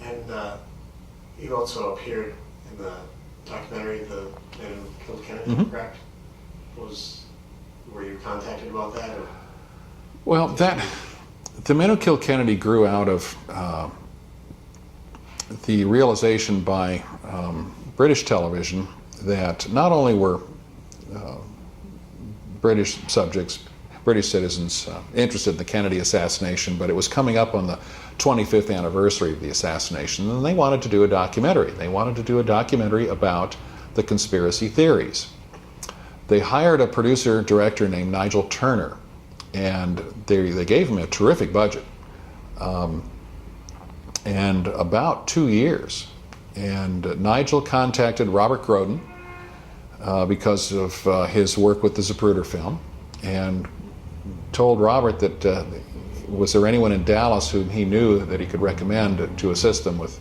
And you also appeared in the documentary, The Man Who Killed Kennedy, correct? Were you contacted about that? Or? Well, The Man Who Killed Kennedy grew out of the realization by British television that not only were British subjects, British citizens interested in the Kennedy assassination, but it was coming up on the 25th anniversary of the assassination, and they wanted to do a documentary. They wanted to do a documentary about the conspiracy theories. They hired a producer-director named Nigel Turner, and they gave him a terrific budget. And about 2 years. And Nigel contacted Robert Groden because of his work with the Zapruder film, and told Robert that was there anyone in Dallas whom he knew that he could recommend to assist them with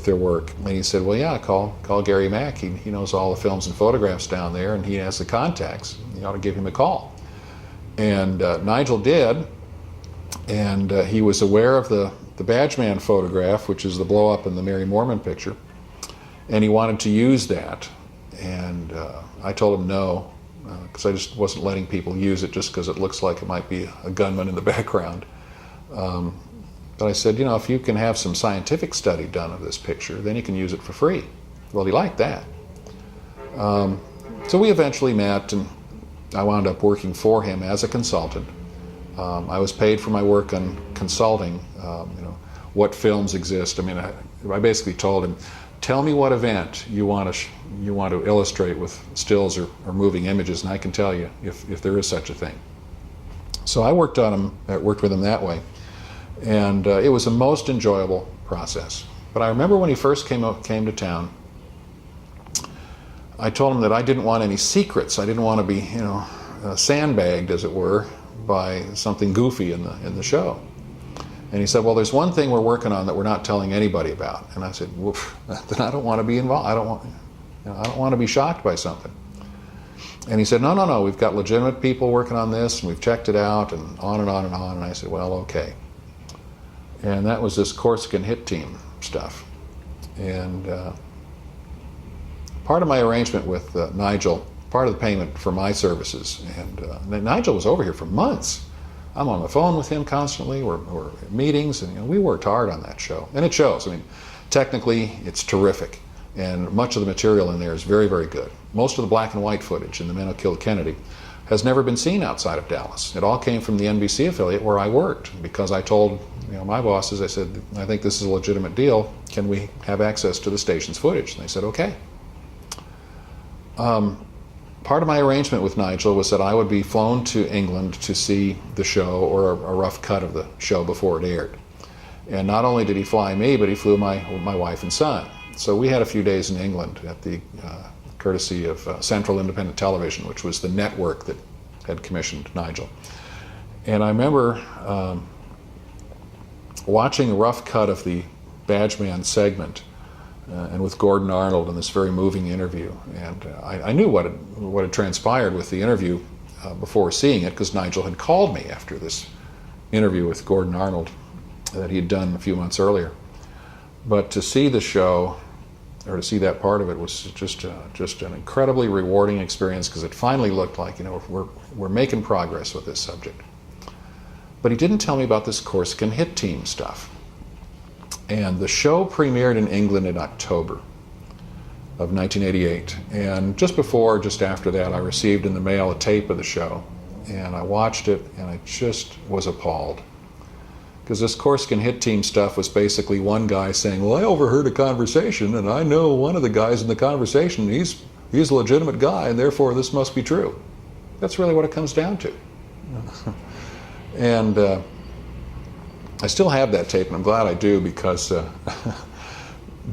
their work. And he said, well, yeah, call Gary Mack. He knows all the films and photographs down there, and he has the contacts. You ought to give him a call. And Nigel did, and he was aware of the Badgeman photograph, which is the blow-up in the Mary Moorman picture, and he wanted to use that. And I told him no, because I just wasn't letting people use it just because it looks like it might be a gunman in the background. But I said, you know, if you can have some scientific study done of this picture, then you can use it for free. Well, he liked that. So we eventually met, and I wound up working for him as a consultant. I was paid for my work on consulting, you know, what films exist. I mean, I basically told him, tell me what event you want to illustrate with stills or moving images, and I can tell you if there is such a thing. So I worked with him that way, and it was a most enjoyable process. But I remember when he first came to town, I told him that I didn't want any secrets. I didn't want to be, you know, sandbagged, as it were, by something goofy in the show. And he said, well, there's one thing we're working on that we're not telling anybody about. And I said, well, then I don't want to be involved. I don't want to be shocked by something. And he said, no, we've got legitimate people working on this, and we've checked it out, and on and on and on. And I said, well, okay. And that was this Corsican hit team stuff. And part of my arrangement with Nigel, part of the payment for my services, and Nigel was over here for months. I'm on the phone with him constantly. We're at meetings, and you know, we worked hard on that show. And it shows. I mean, technically, it's terrific. And much of the material in there is very, very good. Most of the black and white footage in The Man Who Killed Kennedy has never been seen outside of Dallas. It all came from the NBC affiliate where I worked, because I told, you know, my bosses, I said, I think this is a legitimate deal. Can we have access to the station's footage? And they said, okay. Part of my arrangement with Nigel was that I would be flown to England to see the show, or a rough cut of the show before it aired. And not only did he fly me, but he flew my wife and son. So we had a few days in England at the courtesy of Central Independent Television, which was the network that had commissioned Nigel. And I remember watching a rough cut of the Badgeman segment, and with Gordon Arnold in this very moving interview. And I knew what had transpired with the interview before seeing it, because Nigel had called me after this interview with Gordon Arnold that he had done a few months earlier. But to see the show, or to see that part of it, was just an incredibly rewarding experience, because it finally looked like, you know, we're making progress with this subject. But he didn't tell me about this Corsican hit team stuff. And the show premiered in England in October of 1988. And just after that, I received in the mail a tape of the show. And I watched it, and I just was appalled. Because this Corsican hit team stuff was basically one guy saying, well, I overheard a conversation, and I know one of the guys in the conversation, he's a legitimate guy, and therefore this must be true. That's really what it comes down to. And I still have that tape, and I'm glad I do, because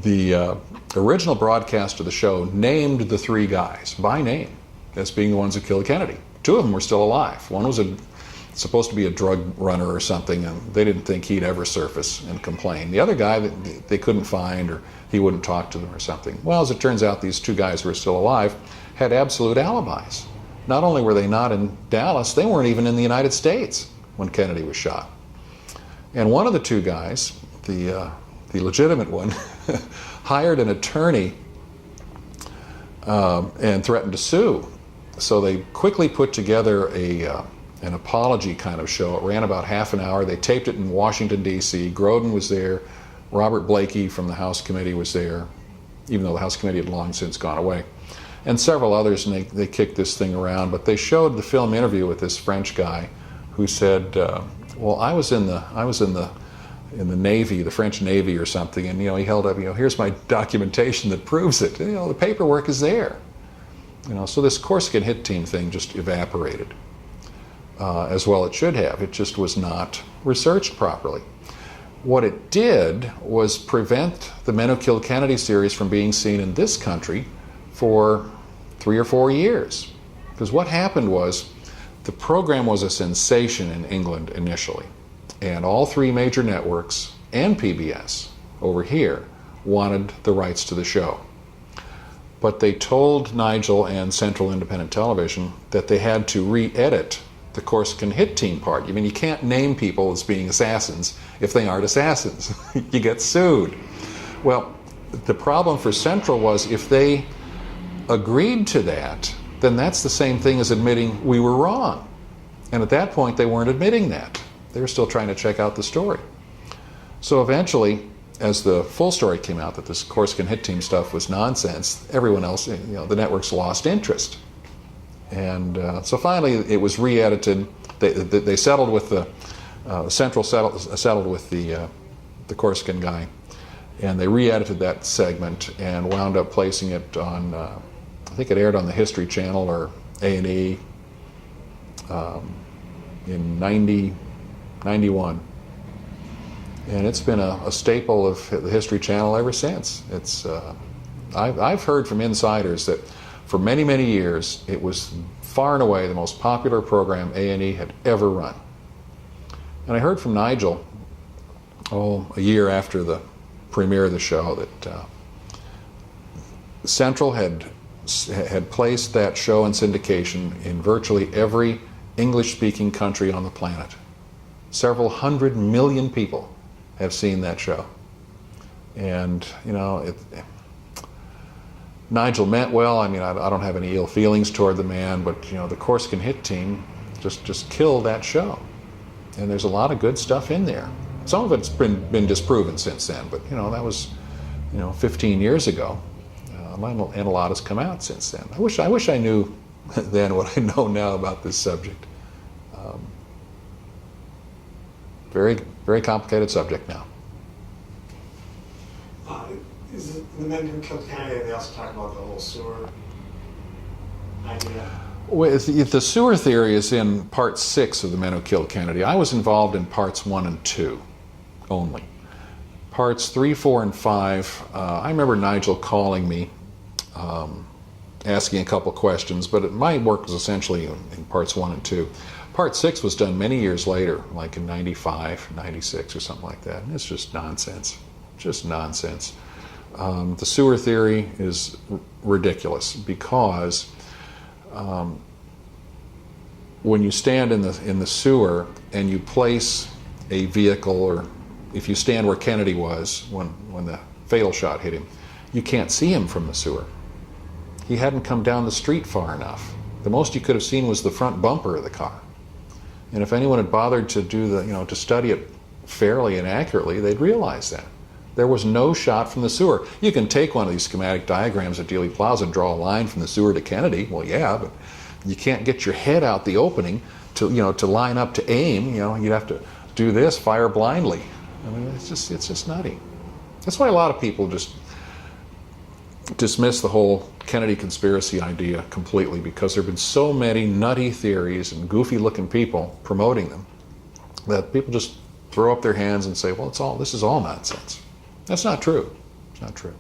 the original broadcast of the show named the three guys by name as being the ones who killed Kennedy. Two of them were still alive. One was supposed to be a drug runner or something, and they didn't think he'd ever surface and complain. The other guy, they couldn't find, or he wouldn't talk to them or something. Well, as it turns out, these two guys who were still alive had absolute alibis. Not only were they not in Dallas, they weren't even in the United States when Kennedy was shot. And one of the two guys, the the legitimate one, hired an attorney and threatened to sue. So they quickly put together an apology kind of show. It ran about half an hour. They taped it in Washington, D.C. Grodin was there. Robert Blakey from the House Committee was there, even though the House Committee had long since gone away, and several others, and they kicked this thing around. But they showed the film interview with this French guy who said, well, I was in the Navy, the French Navy or something, and he held up, here's my documentation that proves it. The paperwork is there. So this Corsican hit team thing just evaporated, as well it should have. It just was not researched properly. What it did was prevent the Men Who Killed Kennedy series from being seen in this country for 3 or 4 years. Because what happened was, the program was a sensation in England initially, and all 3 major networks and PBS over here wanted the rights to the show. But they told Nigel and Central Independent Television that they had to re-edit the Corsican hit team part. You can't name people as being assassins if they aren't assassins. You get sued. Well, the problem for Central was, if they agreed to that, then that's the same thing as admitting we were wrong. And at that point, they weren't admitting that. They were still trying to check out the story. So eventually, as the full story came out that this Corsican hit team stuff was nonsense, everyone else, the networks lost interest. And so finally, it was re-edited. They settled with Central settled with the Corsican guy, and they re-edited that segment and wound up placing it on. I think it aired on the History Channel or A&E in 91. And it's been a staple of the History Channel ever since. I've heard from insiders that for many, many years, it was far and away the most popular program A&E had ever run. And I heard from Nigel, a year after the premiere of the show, that Central had placed that show in syndication in virtually every English-speaking country on the planet. Several 100 million people have seen that show. And, Nigel meant well. I don't have any ill feelings toward the man, but, the Corsican hit team just killed that show. And there's a lot of good stuff in there. Some of it's been disproven since then, but, that was, 15 years ago. And a lot has come out since then. I wish I knew then what I know now about this subject. Very, very complicated subject now. Is it the Men Who Killed Kennedy? They also talk about the whole sewer idea. Well, the sewer theory is in part 6 of the Men Who Killed Kennedy. I was involved in parts 1 and 2 only. Parts 3, 4, and 5, I remember Nigel calling me, asking a couple questions, but my work was essentially in parts 1 and 2. Part 6 was done many years later, like in 95, 96 or something like that. And it's just nonsense. Just nonsense. The sewer theory is ridiculous because when you stand in the sewer and you place a vehicle, or if you stand where Kennedy was when the fatal shot hit him, you can't see him from the sewer. He hadn't come down the street far enough. The most you could have seen was the front bumper of the car. And if anyone had bothered to do to study it fairly and accurately, they'd realize that. There was no shot from the sewer. You can take one of these schematic diagrams at Dealey Plaza and draw a line from the sewer to Kennedy. Well, yeah, but you can't get your head out the opening to line up to aim. You'd have to do this, fire blindly. It's just nutty. That's why a lot of people just dismiss the whole Kennedy conspiracy idea completely, because there have been so many nutty theories and goofy-looking people promoting them that people just throw up their hands and say, well, this is all nonsense. That's not true. It's not true.